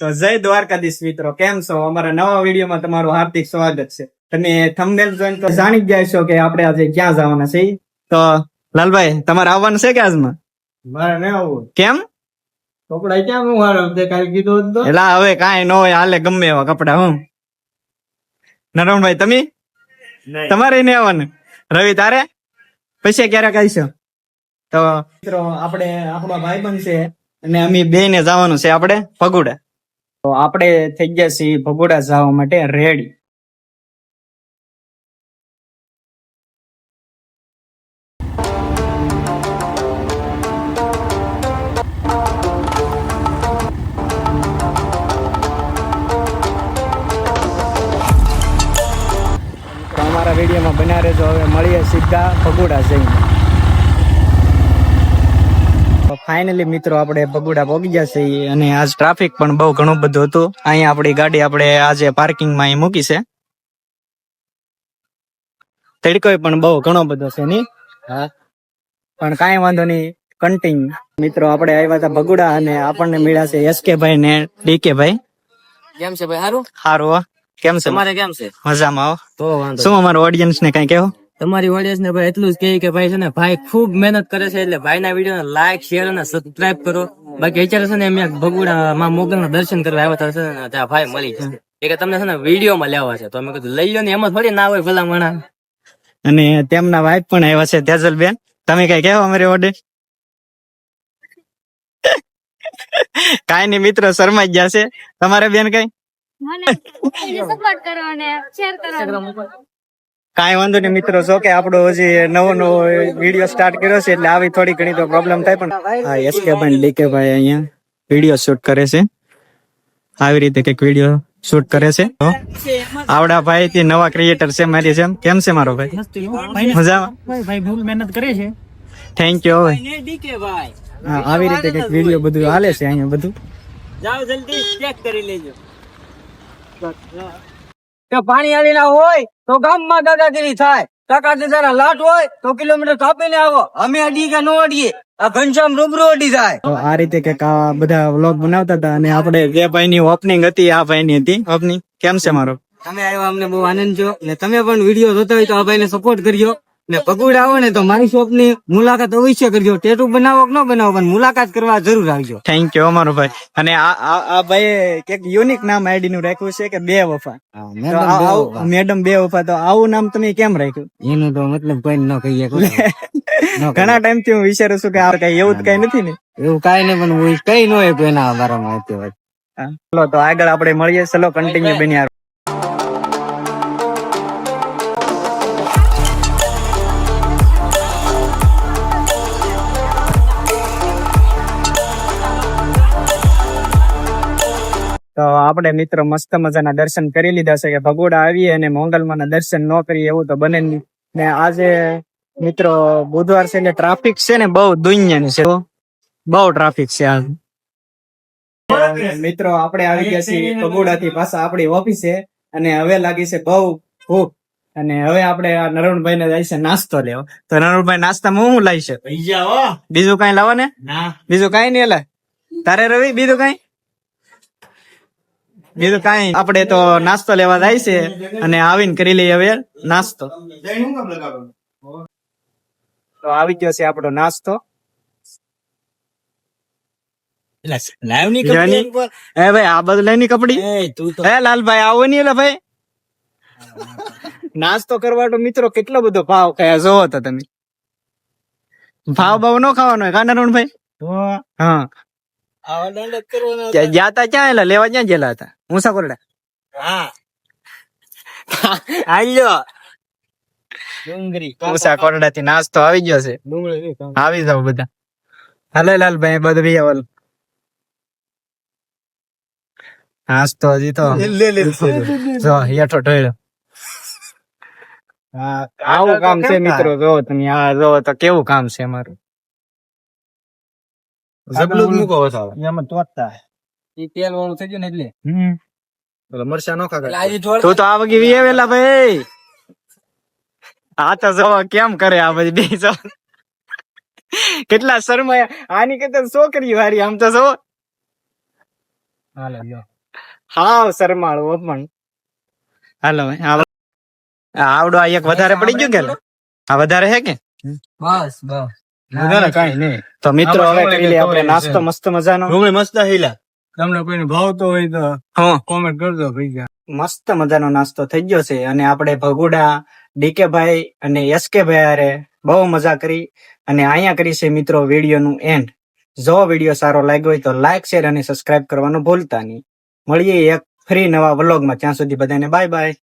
તો જય દ્વારકાધીશ મિત્રો, કેમ છો? અમારા નવા વિડીયોમાં તમારું હાર્દિક સ્વાગત છે. તમે થંબનેલ જોઈને તો જાણી જ ગયા છો કે આપણે આજે ક્યાં જવાના છે. તો લાલભાઈ, તમારે આવવાનું છે કે આજમાં? મારે નહીં આવવું. કેમ? કપડા ક્યાં હું હારું તે કાલે કીધું હતું તો. એલા હવે કાંઈ ન હોય, હાલે ગમે એવા કપડા. હું નરમભાઈ, તમે તમારે નહીં આવવાનું? રવિ, તારે પછી ક્યારેક આવીશો? તો મિત્રો, આપણે આપણો ભાઈબંધ છે અને અમે બે ને જવાનું છે આપણે ભગોડા. તો આપણે થઈ ગયા છીએ ભગોડા જવા માટે રેડી. અમારા વિડીયોમાં બન્યા રહેજો. હવે મળીએ સીધા ભગોડા જઈને. ફાઇનલી મિત્રો, આપણે ભગોડા પહોંચી ગયા છીએ અને આજ ટ્રાફિક પણ બહુ ઘણું બધું હતું. અહીંયા આપણી ગાડી આપણે આજે પાર્કિંગમાં અહીં મૂકી છે. તડકો પણ બહુ ઘણો બધો છે ની. હા, પણ કાંઈ વાંધો નહીં, કન્ટિન્યુ. મિત્રો, આપણે આવ્યા હતા ભગોડા અને આપણને મળ્યા છે એસકે ભાઈ ને ડીકે ભાઈ. કેમ છે ભાઈ? સારું સારું. કેમ છે? તમારે કેમ છે? મજામાં આવો. તો વાંધો શું અમારા ઓડિયન્સ ને કઈ કહેવો? તમારી ઓડિયન્સ ને ભાઈ એટલું જ કહે કે ભાઈ છે ને, ભાઈ ખૂબ મહેનત કરે છે, એટલે ભાઈ ના વિડીયો લાઈક, શેર અને સબસ્ક્રાઇબ કરો. બાકી અત્યારે છે ને અમે ભગોડા માં મોગલ ના દર્શન કરવા આવ્યા હતા ને, ત્યાં ભાઈ મળી છે એ કે તમને છે ને વિડીયો માં લેવા છે. તો અમે કીધું લઈ લો ને, એમાં થોડી ના હોય ભલા મણા. અને તેમના વાઇફ પણ આવ્યા છે, તેજલ બેન. તમે કઈ કહેવો અમારી ઓડિયન્સ? કાઈ નહીં મિત્રો, શરમાઈ ગયા છે. તમારે બેન કઈ? કાંઈ વાંધો નહીં મિત્રો, જો કે આપણો હજી નવો વિડીયો સ્ટાર્ટ કર્યો છે એટલે આવી થોડી ઘણી તો પ્રોબ્લેમ થાય. પણ હા, એસકે ભાઈ ડીકે ભાઈ અહીંયા વિડીયો શૂટ કરે છે. આવી રીતે કઈક વિડીયો શૂટ કરે છે. આવડા ભાઈ થી નવા ક્રિએટર છે મારી જેમ. કેમ છે મારો ભાઈ? મજામાં? ભાઈ બહુ મહેનત કરે છે. Thank you. ડીકે ભાઈ હા, આવી રીતે કઈક વિડીયો બધું હાલે છે અહીંયા બધું. જાઓ જલ્દી ચેક કરી લેજો. પાણી આલી ના હોય તો ગામમાં દાદાગીરી થાય. ટકા દાદાના લાટ હોય તો કિલોમીટર કાપીને આવો. અમે અડી કે નો અડીએ, આ ઘનશ્યામ રૂબરૂ અડી જાય. તો આ રીતે કઈક આ બધા વ્લોગ બનાવતા હતા અને આપણે જે ભાઈ ની ઓપનિંગ હતી, આ ભાઈ ની હતી ઓપનિંગ. કેમ છે મારો? તમે આવ્યા અમને બહુ આનંદ છો, ને તમે પણ વિડીયો જોતા હોય તો આ ભાઈને સપોર્ટ કરજો. ને ભગોડા આવો ને તો મારી શોપ ની મુલાકાત અવશ્ય કરજો. ટેટુ બનાવો કે ન બનાવો, પણ મુલાકાત કરવા જરૂર આવજો. થેન્ક યુ અમારો ભાઈ. અને આ ભાઈ એક યુનિક નામ આઈડી નું રાખ્યું છે કે બે વફા. મેડમ બે વફા. તો આવું નામ તમે કેમ રાખ્યું? એનું તો મતલબ કોઈ ન કહીએ. ઘણા ટાઈમ થી હું વિચારું છું કે આ કઈ એવું કઈ નથી ને. એવું કઈ નહીં, પણ હું કઈ ન હોય એના બારામાં. ચલો તો આગળ આપણે મળીએ. ચલો કન્ટિન્યુ બન્યા. તો આપણે મિત્રો મસ્ત મજાના દર્શન કરી લીધા છે. કે ભગોડા આવીએ અને મોંગલમાં ના દર્શન ન કરીએ એવું તો બને નહીં. ને આજે મિત્રો બુધવાર છે એટલે ટ્રાફિક છે ને બહુ દુનિયાની છે. બહુ ટ્રાફિક છે આજ. મિત્રો આપણે આવી ગયા છીએ ભગોડા થી પાછા આપણી ઓફિસે અને હવે લાગી છે બહુ ભૂખ. અને હવે આપણે આ નરણભાઈ ને જાય છે નાસ્તો લેવા. તો નરણભાઈ નાસ્તામાં હું લાવી છે? બીજું કઈ લાવો ને? બીજું કઈ નહીં. એટલે તારે રવિ બીજું કઈ? બીજું કઈ આપણે તો નાસ્તો લેવા જાય છે અને આવીને કરી લઈએ હવે નાસ્તો. તો આવી ગયો છે આપણો નાસ્તો. ભાઈ આ બધું લઈને કપડી. હે લાલભાઈ આવો નહી. એટલે ભાઈ નાસ્તો કરવા તો મિત્રો કેટલો બધો ભાવ ખાયા જોવો તો તમે. ભાવ ભાવ નો ખાવાનો હોય કાનારણ ભાઈ. હા, જાતા ક્યાં એલા લેવા ક્યાં ગયેલા હતા? મુસા કોરડા. મુસા કોરડા થી નાસ્તો આવી ગયો છે. આવી જાવ બધા. હાલે લાલભાઈ બધું ભી આવલ નાસ્તો હજી તો જો હેઠો ઢોળ્યો. હા, આવું કામ છે મિત્રો. જો તમે આ જો તો કેવું કામ છે અમારું. જબલું મૂકો વસાવ એમાં તોડતા તેલ વાળું થઈ ગયું ને એટલે મરચા નો ખાગા. તું તો આ વગી વેલા ભાઈ. આ તો જો કેમ કરે આ બધી બે જો કેટલા શરમાયા. આની કરતા છોકરી વારી આમ તો જો. હાલો લ્યો. હાવ શરમાળું પણ હાલો ભાઈ આવડો આ એક વધારે પડી ગયું કે આ વધારે હે કે બસ બસ વધારે કાંઈ નહીં. તો મિત્રો હવે કરી લઈએ આપણે નાસ્તો મસ્ત મજાનો ડુંગળી મસ્ત હિલા. તમને કોઈને ભાવતો હોય તો હા કોમેન્ટ કરજો ભાઈ. મસ્ત મજાનો નાસ્તો થઈ ગયો છે અને આપણે ભગુડા ડીકે ભાઈ અને એસકે ભાઈ હારે બહુ મજા કરી અને અહીંયા કરી છે મિત્રો વિડીયો નું એન્ડ. જો વિડીયો સારો લાગ્યો હોય તો લાઈક શેર અને સબસ્ક્રાઇબ કરવાનું ભૂલતા નહીં. મળીએ એક ફ્રી નવા વ્લોગમાં. ત્યાં સુધી બધાને બાય બાય.